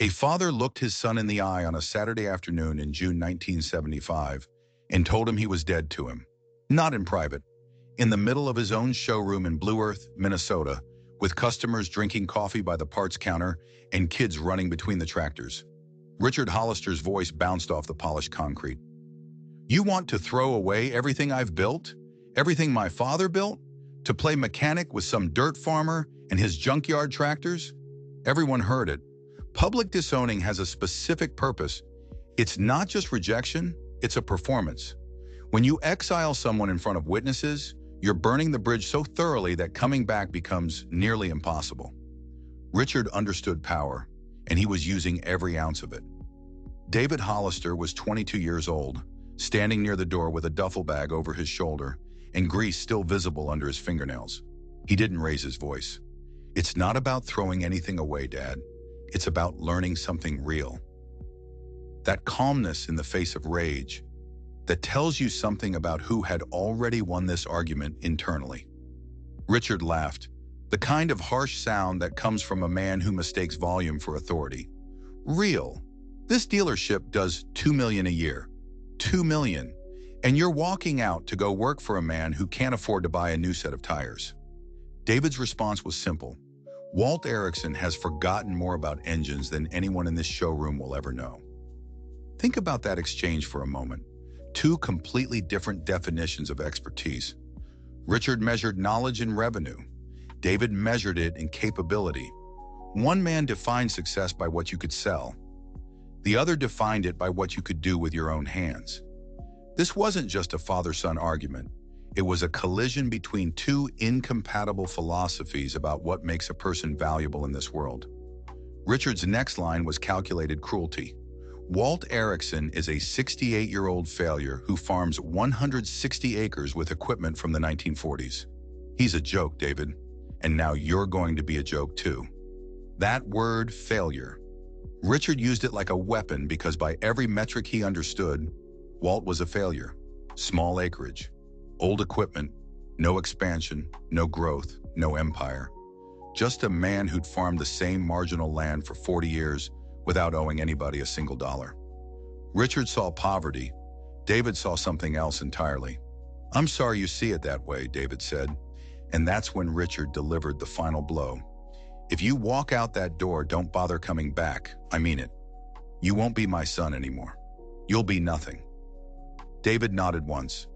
A father looked his son in the eye on a Saturday afternoon in June 1975 and told him he was dead to him. Not in private, in the middle of his own showroom in Blue Earth, Minnesota, with customers drinking coffee by the parts counter and kids running between the tractors. Richard Hollister's voice bounced off the polished concrete. "You want to throw away everything I've built? Everything my father built? To play mechanic with some dirt farmer and his junkyard tractors?" Everyone heard it. Public disowning has a specific purpose. It's not just rejection, it's a performance. When you exile someone in front of witnesses, you're burning the bridge so thoroughly that coming back becomes nearly impossible. Richard understood power, and he was using every ounce of it. David Hollister was 22 years old, standing near the door with a duffel bag over his shoulder and grease still visible under his fingernails. He didn't raise his voice. "It's not about throwing anything away, Dad. It's about learning something real." That calmness in the face of rage, that tells you something about who had already won this argument internally. Richard laughed, the kind of harsh sound that comes from a man who mistakes volume for authority. "Real? This dealership does $2 million a year. $2 million. And you're walking out to go work for a man who can't afford to buy a new set of tires." David's response was simple. Walt Erickson has forgotten more about engines than anyone in this showroom will ever know. Think about that exchange for a moment. Two completely different definitions of expertise. Richard measured knowledge in revenue. David measured it in capability. One man defined success by what you could sell. The other defined it by what you could do with your own hands. This wasn't just a father-son argument. It was a collision between two incompatible philosophies about what makes a person valuable in this world. Richard's next line was calculated cruelty. Walt Erickson is a 68-year-old failure who farms 160 acres with equipment from the 1940s. He's a joke, David, and now you're going to be a joke too. That word, failure. Richard used it like a weapon because by every metric he understood, Walt was a failure. Small acreage, old equipment, no expansion, no growth, no empire. Just a man who'd farmed the same marginal land for 40 years without owing anybody a single dollar. Richard saw poverty. David saw something else entirely. "I'm sorry you see it that way," David said. And that's when Richard delivered the final blow. "If you walk out that door, don't bother coming back. I mean it. You won't be my son anymore. You'll be nothing." David nodded once.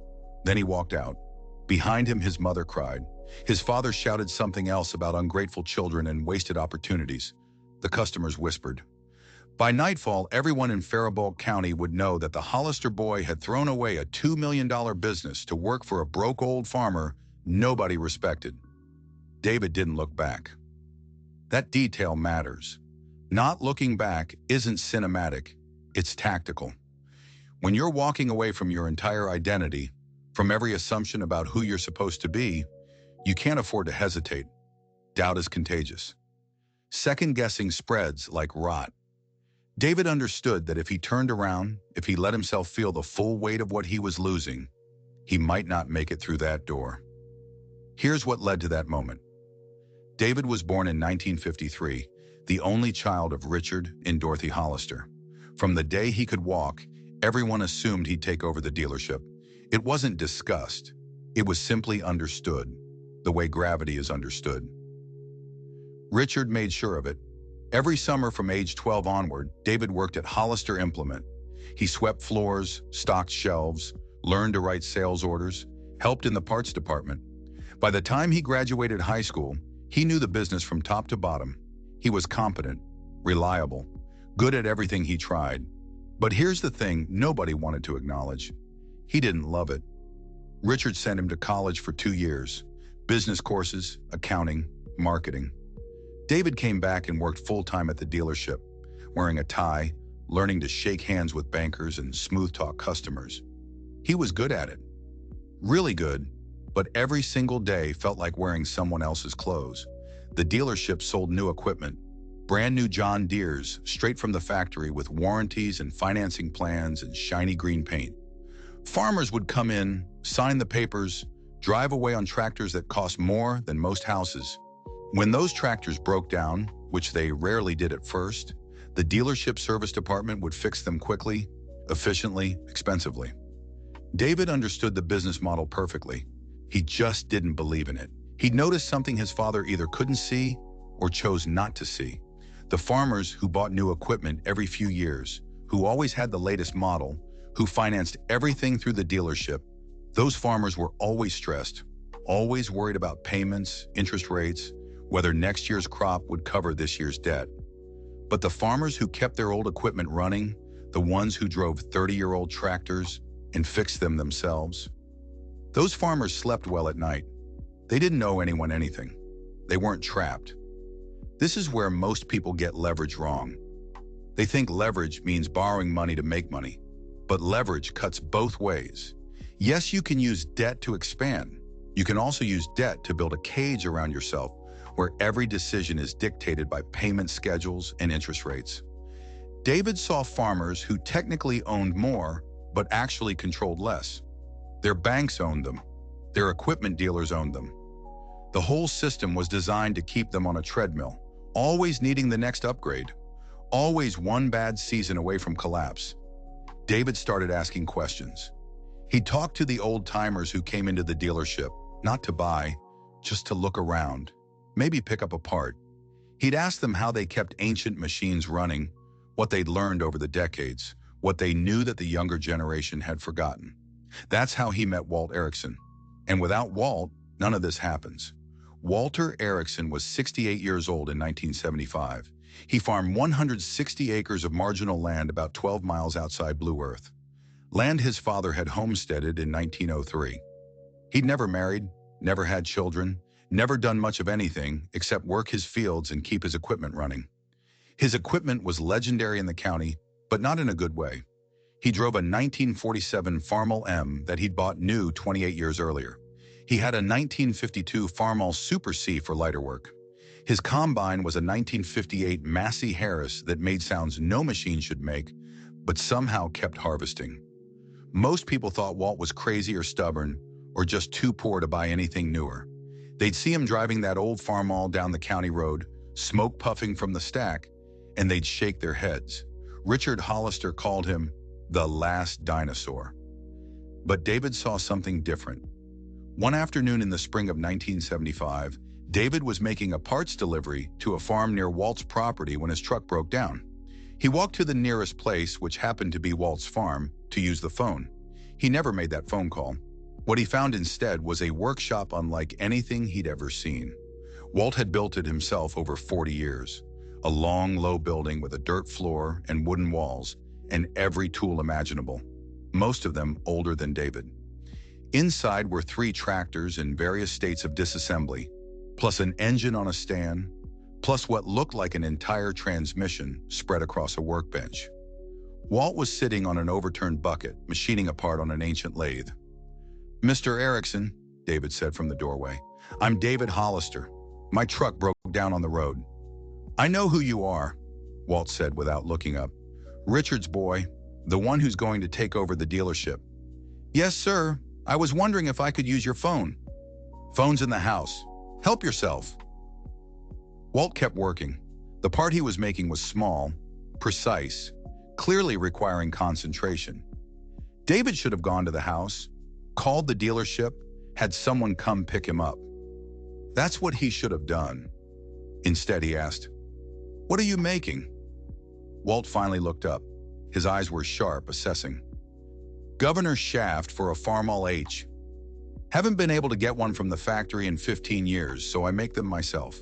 Then he walked out. Behind him, his mother cried. His father shouted something else about ungrateful children and wasted opportunities. The customers whispered. By nightfall, everyone in Faribault County would know that the Hollister boy had thrown away a $2 million business to work for a broke old farmer nobody respected. David didn't look back. That detail matters. Not looking back isn't cinematic, it's tactical. When you're walking away from your entire identity, from every assumption about who you're supposed to be, you can't afford to hesitate. Doubt is contagious. Second-guessing spreads like rot. David understood that if he turned around, if he let himself feel the full weight of what he was losing, he might not make it through that door. Here's what led to that moment. David was born in 1953, the only child of Richard and Dorothy Hollister. From the day he could walk, everyone assumed he'd take over the dealership. It wasn't discussed. It was simply understood, the way gravity is understood. Richard made sure of it. Every summer from age 12 onward, David worked at Hollister Implement. He swept floors, stocked shelves, learned to write sales orders, helped in the parts department. By the time he graduated high school, he knew the business from top to bottom. He was competent, reliable, good at everything he tried. But here's the thing nobody wanted to acknowledge. He didn't love it. Richard sent him to college for 2 years. Business courses, accounting, marketing. David came back and worked full-time at the dealership, wearing a tie, learning to shake hands with bankers and smooth-talk customers. He was good at it. Really good, but every single day felt like wearing someone else's clothes. The dealership sold new equipment, brand new John Deeres, straight from the factory with warranties and financing plans and shiny green paint. Farmers would come in, sign the papers, drive away on tractors that cost more than most houses. When those tractors broke down, which they rarely did at first, The dealership service department would fix them quickly, efficiently, expensively. David understood the business model perfectly. He just didn't believe in it. He'd noticed something his father either couldn't see or chose not to see. The farmers who bought new equipment every few years, who always had the latest model, who financed everything through the dealership, those farmers were always stressed, always worried about payments, interest rates, whether next year's crop would cover this year's debt. But the farmers who kept their old equipment running, the ones who drove 30-year-old tractors and fixed them themselves, those farmers slept well at night. They didn't owe anyone anything. They weren't trapped. This is where most people get leverage wrong. They think leverage means borrowing money to make money, but leverage cuts both ways. Yes, you can use debt to expand. You can also use debt to build a cage around yourself where every decision is dictated by payment schedules and interest rates. David saw farmers who technically owned more, but actually controlled less. Their banks owned them. Their equipment dealers owned them. The whole system was designed to keep them on a treadmill, always needing the next upgrade, always one bad season away from collapse. David started asking questions. He talked to the old-timers who came into the dealership, not to buy, just to look around, maybe pick up a part. He'd ask them how they kept ancient machines running, what they'd learned over the decades, what they knew that the younger generation had forgotten. That's how he met Walt Erickson. And without Walt, none of this happens. Walter Erickson was 68 years old in 1975. He farmed 160 acres of marginal land about 12 miles outside Blue Earth, land his father had homesteaded in 1903. He'd never married, never had children, never done much of anything except work his fields and keep his equipment running. His equipment was legendary in the county, but not in a good way. He drove a 1947 Farmall M that he'd bought new 28 years earlier. He had a 1952 Farmall Super C for lighter work. His combine was a 1958 Massey Harris that made sounds no machine should make, but somehow kept harvesting. Most people thought Walt was crazy or stubborn, or just too poor to buy anything newer. They'd see him driving that old Farmall down the county road, smoke puffing from the stack, and they'd shake their heads. Richard Hollister called him the last dinosaur. But David saw something different. One afternoon in the spring of 1975, David was making a parts delivery to a farm near Walt's property when his truck broke down. He walked to the nearest place, which happened to be Walt's farm, to use the phone. He never made that phone call. What he found instead was a workshop unlike anything he'd ever seen. Walt had built it himself over 40 years. A long, low building with a dirt floor and wooden walls, and every tool imaginable, most of them older than David. Inside were 3 tractors in various states of disassembly, plus an engine on a stand, plus what looked like an entire transmission spread across a workbench. Walt was sitting on an overturned bucket, machining a part on an ancient lathe. "Mr. Erickson," David said from the doorway, "I'm David Hollister. My truck broke down on the road." "I know who you are," Walt said without looking up. "Richard's boy, the one who's going to take over the dealership." "Yes, sir. I was wondering if I could use your phone." "Phone's in the house. Help yourself." Walt kept working. The part he was making was small, precise, clearly requiring concentration. David should have gone to the house, called the dealership, had someone come pick him up. That's what he should have done. Instead, he asked, "What are you making?" Walt finally looked up. His eyes were sharp, assessing. "Governor shaft for a Farmall H. Haven't been able to get one from the factory in 15 years, so I make them myself."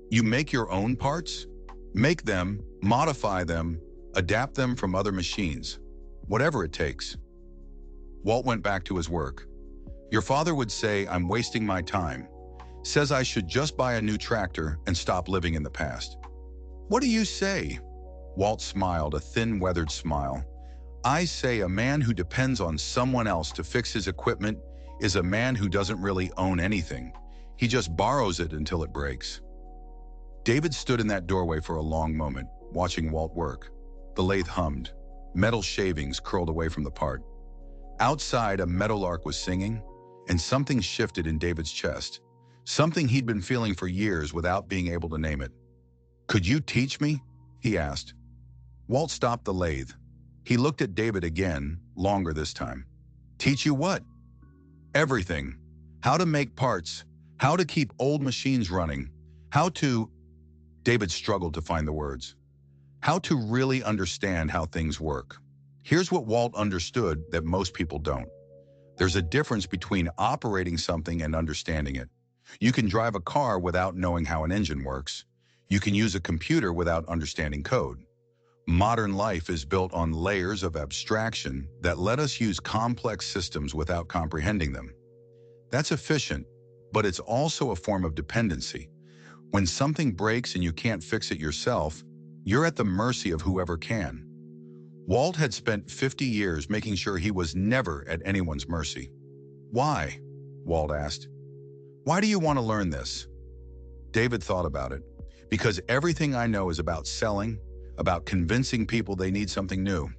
"You make your own parts?" "Make them, modify them, adapt them from other machines. Whatever it takes." Walt went back to his work. "Your father would say I'm wasting my time. Says I should just buy a new tractor and stop living in the past." "What do you say?" Walt smiled, a thin, weathered smile. "I say a man who depends on someone else to fix his equipment is a man who doesn't really own anything. He just borrows it until it breaks." David stood in that doorway for a long moment, watching Walt work. The lathe hummed. Metal shavings curled away from the part. Outside, a meadowlark was singing, and something shifted in David's chest. Something he'd been feeling for years without being able to name it. "Could you teach me?" he asked. Walt stopped the lathe. He looked at David again, longer this time. Teach you what? Everything. How to make parts, how to keep old machines running, how to... David struggled to find the words. How to really understand how things work. Here's what Walt understood that most people don't. There's a difference between operating something and understanding it. You can drive a car without knowing how an engine works. You can use a computer without understanding code. Modern life is built on layers of abstraction that let us use complex systems without comprehending them. That's efficient, but it's also a form of dependency. When something breaks and you can't fix it yourself, you're at the mercy of whoever can. Walt had spent 50 years making sure he was never at anyone's mercy. Why? Walt asked. Why do you want to learn this? David thought about it. Because everything I know is about selling, about convincing people they need something new.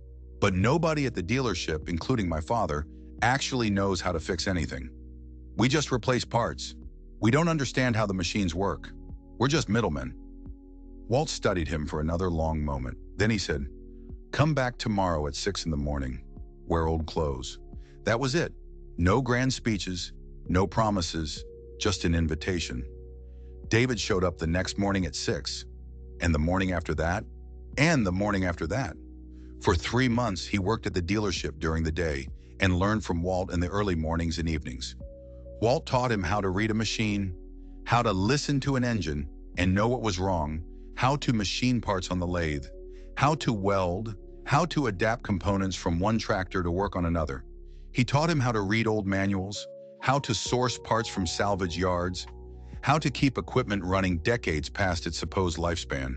But nobody at the dealership, including my father, actually knows how to fix anything. We just replace parts. We don't understand how the machines work. We're just middlemen. Walt studied him for another long moment. Then he said, come back tomorrow at 6 in the morning. Wear old clothes. That was it. No grand speeches, no promises, just an invitation. David showed up the next morning at 6, and the morning after that, and the morning after that. For 3 months, he worked at the dealership during the day and learned from Walt in the early mornings and evenings. Walt taught him how to read a machine, how to listen to an engine and know what was wrong, how to machine parts on the lathe, how to weld, how to adapt components from one tractor to work on another. He taught him how to read old manuals, how to source parts from salvage yards, how to keep equipment running decades past its supposed lifespan.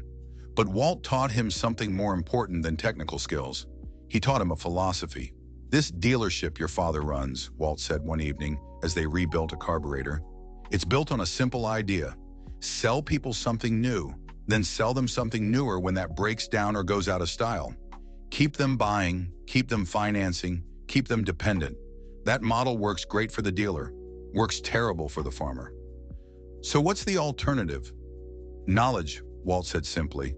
But Walt taught him something more important than technical skills. He taught him a philosophy. This dealership your father runs, Walt said one evening as they rebuilt a carburetor. It's built on a simple idea. Sell people something new, then sell them something newer when that breaks down or goes out of style. Keep them buying, keep them financing, keep them dependent. That model works great for the dealer, works terrible for the farmer. So what's the alternative? Knowledge, Walt said simply.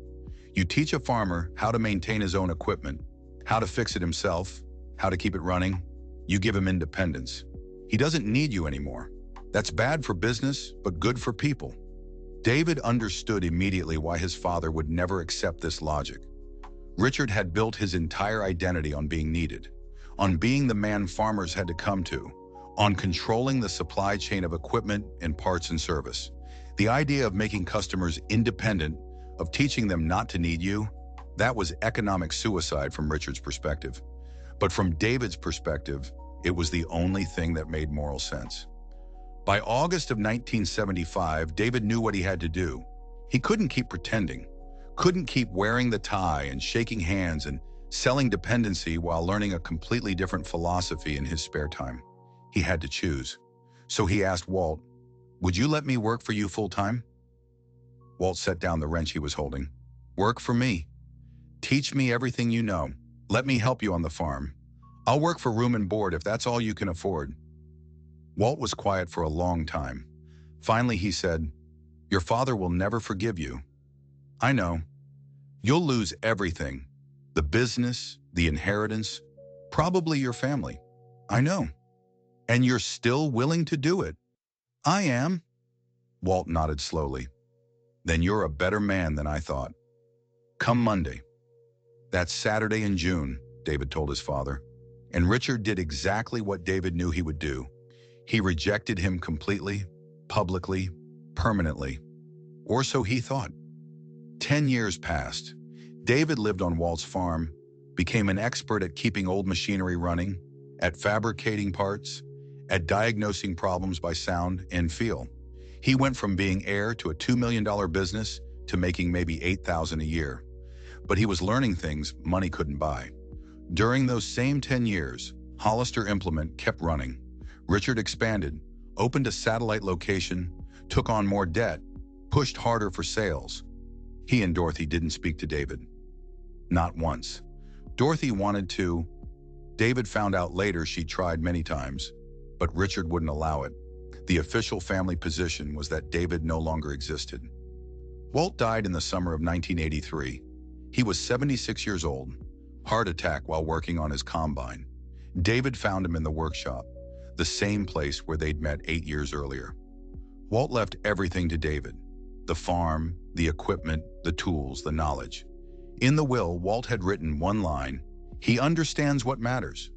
You teach a farmer how to maintain his own equipment, how to fix it himself, how to keep it running. You give him independence. He doesn't need you anymore. That's bad for business, but good for people. David understood immediately why his father would never accept this logic. Richard had built his entire identity on being needed, on being the man farmers had to come to, on controlling the supply chain of equipment and parts and service. The idea of making customers independent, of teaching them not to need you, that was economic suicide from Richard's perspective. But from David's perspective, it was the only thing that made moral sense. By August of 1975, David knew what he had to do. He couldn't keep pretending, couldn't keep wearing the tie and shaking hands and selling dependency while learning a completely different philosophy in his spare time. He had to choose. So he asked Walt, would you let me work for you full-time? Walt set down the wrench he was holding. Work for me. Teach me everything you know. Let me help you on the farm. I'll work for room and board if that's all you can afford. Walt was quiet for a long time. Finally, he said, your father will never forgive you. I know. You'll lose everything. The business, the inheritance, probably your family. I know. And you're still willing to do it. I am. Walt nodded slowly. Then you're a better man than I thought. Come Monday. That's Saturday in June, David told his father. And Richard did exactly what David knew he would do. He rejected him completely, publicly, permanently. Or so he thought. 10 years passed. David lived on Walt's farm, became an expert at keeping old machinery running, at fabricating parts, at diagnosing problems by sound and feel. He went from being heir to a $2 million business to making maybe $8,000 a year. But he was learning things money couldn't buy. During those same 10 years, Hollister Implement kept running. Richard expanded, opened a satellite location, took on more debt, pushed harder for sales. He and Dorothy didn't speak to David. Not once. Dorothy wanted to. David found out later she tried many times, but Richard wouldn't allow it. The official family position was that David no longer existed. Walt died in the summer of 1983. He was 76 years old, heart attack while working on his combine. David found him in the workshop, the same place where they'd met 8 years earlier. Walt left everything to David: the farm, the equipment, the tools, the knowledge. In the will, Walt had written one line: "He understands what matters."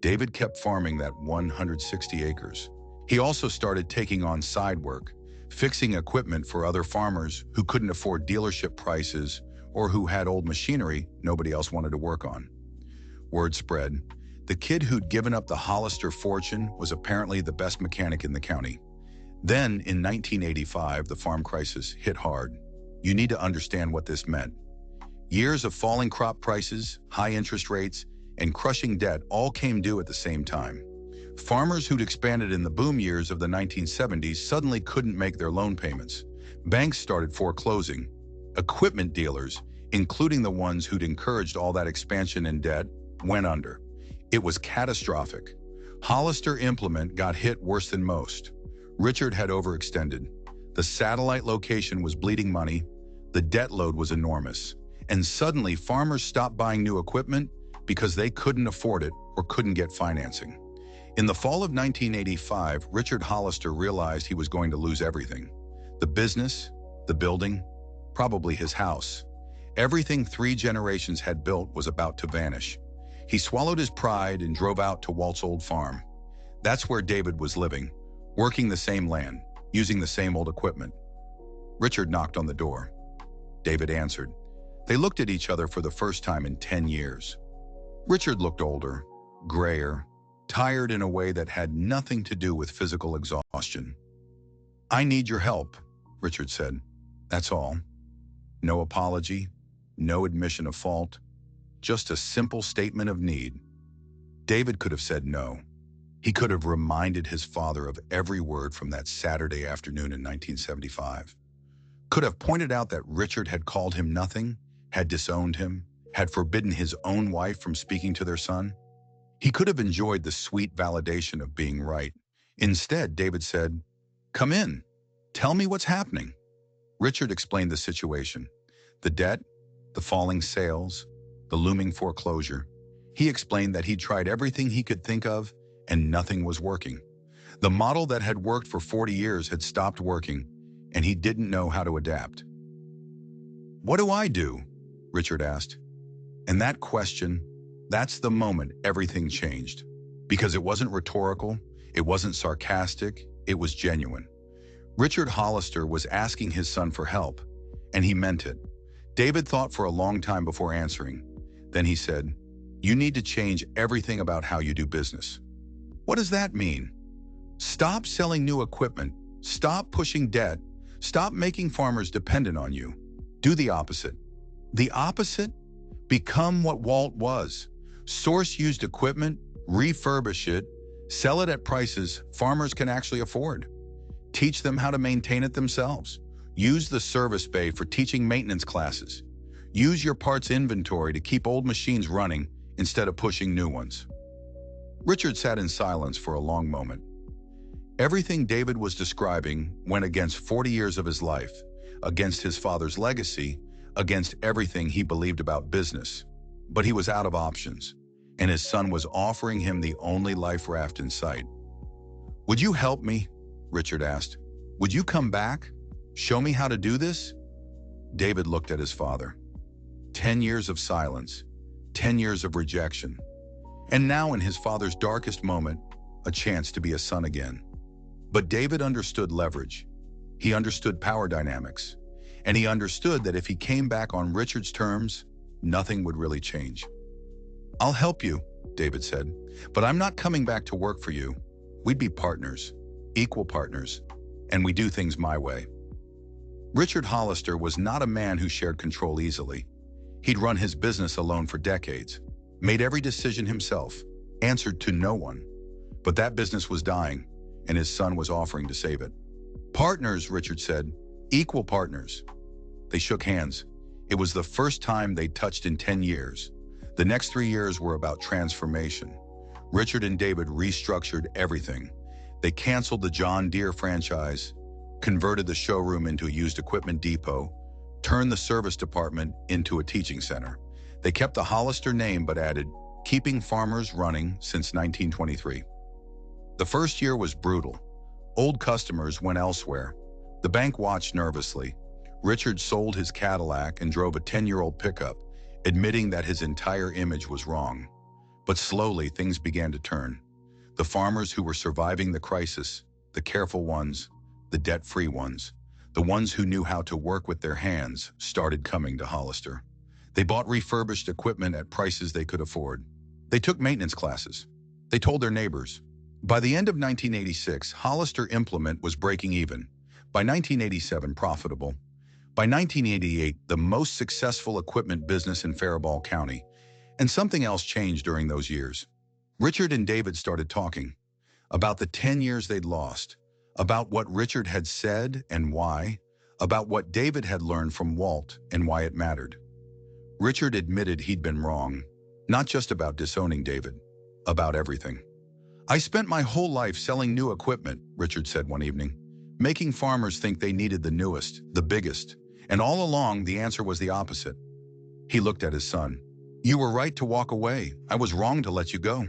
David kept farming that 160 acres. He also started taking on side work, fixing equipment for other farmers who couldn't afford dealership prices or who had old machinery nobody else wanted to work on. Word spread. The kid who'd given up the Hollister fortune was apparently the best mechanic in the county. Then, in 1985, the farm crisis hit hard. You need to understand what this meant. Years of falling crop prices, high interest rates, and crushing debt all came due at the same time. Farmers who'd expanded in the boom years of the 1970s suddenly couldn't make their loan payments. Banks started foreclosing. Equipment dealers, including the ones who'd encouraged all that expansion and debt, went under. It was catastrophic. Hollister Implement got hit worse than most. Richard had overextended. The satellite location was bleeding money. The debt load was enormous. And suddenly, farmers stopped buying new equipment because they couldn't afford it or couldn't get financing. In the fall of 1985, Richard Hollister realized he was going to lose everything. The business, the building, probably his house. Everything 3 generations had built was about to vanish. He swallowed his pride and drove out to Walt's old farm. That's where David was living, working the same land, using the same old equipment. Richard knocked on the door. David answered. They looked at each other for the first time in 10 years. Richard looked older, grayer, tired in a way that had nothing to do with physical exhaustion. "I need your help," Richard said. "That's all." No apology, no admission of fault, just a simple statement of need. David could have said no. He could have reminded his father of every word from that Saturday afternoon in 1975. Could have pointed out that Richard had called him nothing, had disowned him, had forbidden his own wife from speaking to their son. He could have enjoyed the sweet validation of being right. Instead, David said, "Come in. Tell me what's happening." Richard explained the situation. The debt, the falling sales, the looming foreclosure. He explained that he'd tried everything he could think of and nothing was working. The model that had worked for 40 years had stopped working, and he didn't know how to adapt. "What do I do?" Richard asked. And that question, that's the moment everything changed. Because it wasn't rhetorical, it wasn't sarcastic, it was genuine. Richard Hollister was asking his son for help, and he meant it. David thought for a long time before answering. Then he said, "You need to change everything about how you do business." "What does that mean?" "Stop selling new equipment. Stop pushing debt. Stop making farmers dependent on you. Do the opposite." The opposite? Become what Walt was. Source used equipment, refurbish it, sell it at prices farmers can actually afford. Teach them how to maintain it themselves. Use the service bay for teaching maintenance classes. Use your parts inventory to keep old machines running instead of pushing new ones. Richard sat in silence for a long moment. Everything David was describing went against 40 years of his life, against his father's legacy, against everything he believed about business. But he was out of options, and his son was offering him the only life raft in sight. "Would you help me?" Richard asked. "Would you come back? Show me how to do this?" David looked at his father. 10 years of silence, 10 years of rejection. And now in his father's darkest moment, a chance to be a son again. But David understood leverage. He understood power dynamics. And he understood that if he came back on Richard's terms, nothing would really change. "I'll help you," David said, "but I'm not coming back to work for you. We'd be partners, equal partners, and we do things my way." Richard Hollister was not a man who shared control easily. He'd run his business alone for decades, made every decision himself, answered to no one. But that business was dying, and his son was offering to save it. "Partners," Richard said, "equal partners." They shook hands. It was the first time they'd touched in 10 years. The next 3 years were about transformation. Richard and David restructured everything. They canceled the John Deere franchise, converted the showroom into a used equipment depot, turned the service department into a teaching center. They kept the Hollister name but added, keeping farmers running since 1923. The first year was brutal. Old customers went elsewhere. The bank watched nervously. Richard sold his Cadillac and drove a 10-year-old pickup, admitting that his entire image was wrong. But slowly, things began to turn. The farmers who were surviving the crisis, the careful ones, the debt-free ones, the ones who knew how to work with their hands, started coming to Hollister. They bought refurbished equipment at prices they could afford. They took maintenance classes. They told their neighbors. By the end of 1986, Hollister Implement was breaking even. By 1987, profitable. By 1988, the most successful equipment business in Farmall County. And something else changed during those years. Richard and David started talking about the 10 years they'd lost, about what Richard had said and why, about what David had learned from Walt and why it mattered. Richard admitted he'd been wrong, not just about disowning David, about everything. "I spent my whole life selling new equipment," Richard said one evening, "making farmers think they needed the newest, the biggest, and all along the answer was the opposite." He looked at his son. "You were right to walk away. I was wrong to let you go."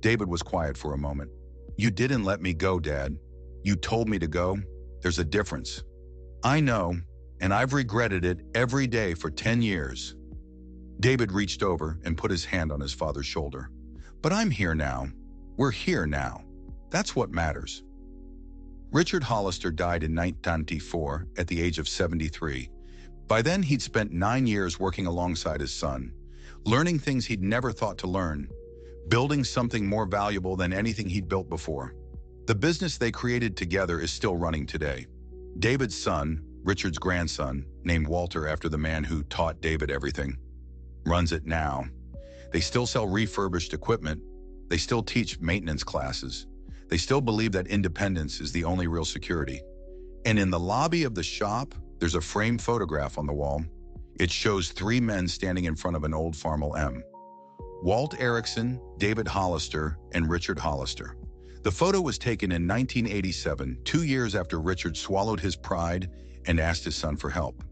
David was quiet for a moment. "You didn't let me go, Dad. You told me to go. There's a difference." "I know, and I've regretted it every day for 10 years. David reached over and put his hand on his father's shoulder. "But I'm here now. We're here now. That's what matters." Richard Hollister died in 1994 at the age of 73. By then, he'd spent 9 years working alongside his son, learning things he'd never thought to learn, building something more valuable than anything he'd built before. The business they created together is still running today. David's son, Richard's grandson, named Walter after the man who taught David everything, runs it now. They still sell refurbished equipment. They still teach maintenance classes. They still believe that independence is the only real security. And in the lobby of the shop, there's a framed photograph on the wall. It shows 3 men standing in front of an old Farmall M. Walt Erickson, David Hollister, and Richard Hollister. The photo was taken in 1987, 2 years after Richard swallowed his pride and asked his son for help.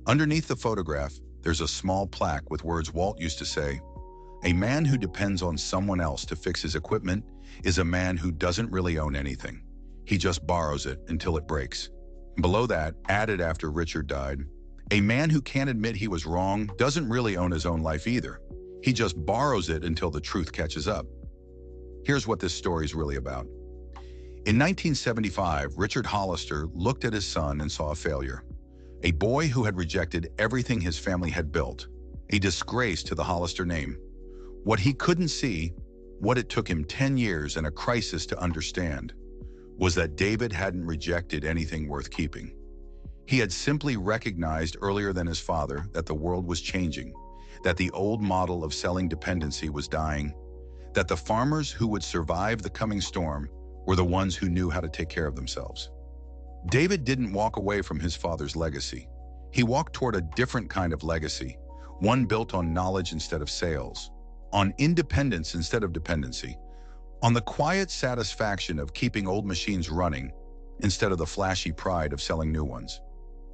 Underneath the photograph, there's a small plaque with words Walt used to say, "A man who depends on someone else to fix his equipment is a man who doesn't really own anything. He just borrows it until it breaks." Below that, added after Richard died, "A man who can't admit he was wrong doesn't really own his own life either. He just borrows it until the truth catches up." Here's what this story's really about. In 1975, Richard Hollister looked at his son and saw a failure. A boy who had rejected everything his family had built. A disgrace to the Hollister name. What he couldn't see, what it took him 10 years and a crisis to understand, was that David hadn't rejected anything worth keeping. He had simply recognized earlier than his father that the world was changing, that the old model of selling dependency was dying, that the farmers who would survive the coming storm were the ones who knew how to take care of themselves. David didn't walk away from his father's legacy. He walked toward a different kind of legacy, one built on knowledge instead of sales, on independence instead of dependency, on the quiet satisfaction of keeping old machines running instead of the flashy pride of selling new ones.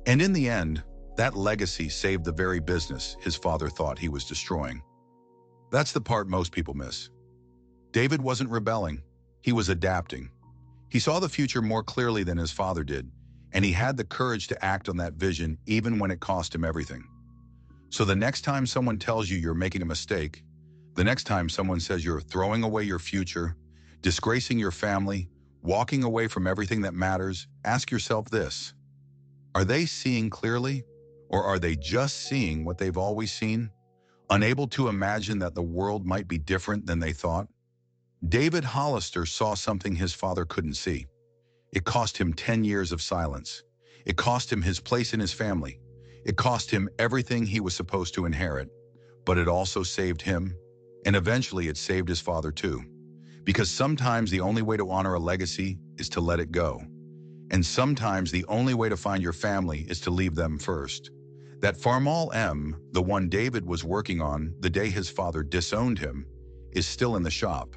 And in the end, that legacy saved the very business his father thought he was destroying. That's the part most people miss. David wasn't rebelling. He was adapting. He saw the future more clearly than his father did, and he had the courage to act on that vision even when it cost him everything. So the next time someone tells you you're making a mistake, the next time someone says you're throwing away your future, disgracing your family, walking away from everything that matters, ask yourself this: are they seeing clearly, or are they just seeing what they've always seen, unable to imagine that the world might be different than they thought? David Hollister saw something his father couldn't see. It cost him 10 years of silence. It cost him his place in his family. It cost him everything he was supposed to inherit. But it also saved him, and eventually it saved his father too. Because sometimes the only way to honor a legacy is to let it go. And sometimes the only way to find your family is to leave them first. That Farmall M, the one David was working on the day his father disowned him, is still in the shop.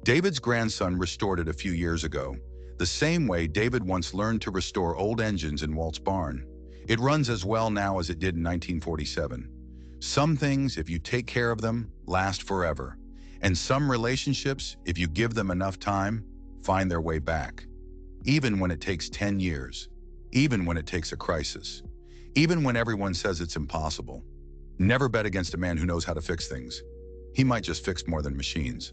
David's grandson restored it a few years ago, the same way David once learned to restore old engines in Walt's barn. It runs as well now as it did in 1947. Some things, if you take care of them, last forever. And some relationships, if you give them enough time, find their way back. Even when it takes 10 years. Even when it takes a crisis. Even when everyone says it's impossible. Never bet against a man who knows how to fix things. He might just fix more than machines.